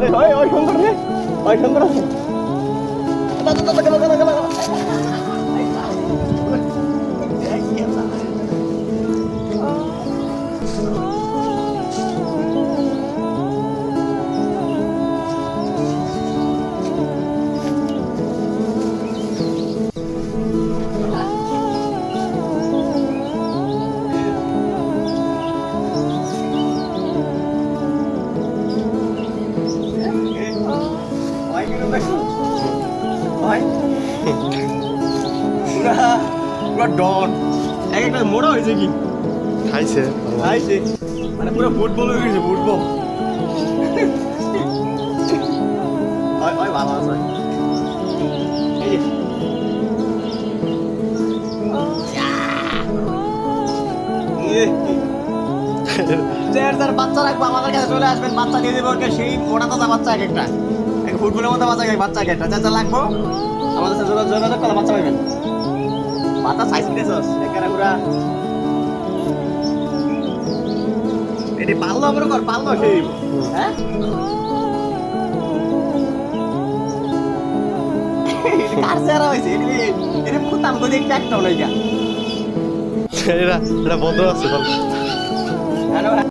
আরে হয় ওই সুন্দর রে ওই সুন্দর আছে ডন এক একটা মোড়া হয়েছে কি খাইছে খাইছে মানে পুরো ফুটবল হয়ে গেছে ফুটবল ভালো আছে এই যার বাচ্চা রাখবো আমাদের কাছে চলে আসবেন বাচ্চা দিয়ে দেবো সেই মোটা তাজা বাচ্চা এক একটা ফুটবলের মতো বাচ্চা এক একটা যা লাগবো আমাদের সাথে যোগাযোগ করে বাচ্চা পাইবেন বাচ্চা সাইজ দিতেছস একারা পুরা এটি পাল্লো আমরা কর পাল্লো সেই হ্যাঁ কার চেহারা হয়েছে এটি ফুটাম করে একটাও নাই এটা বন্ধ আছে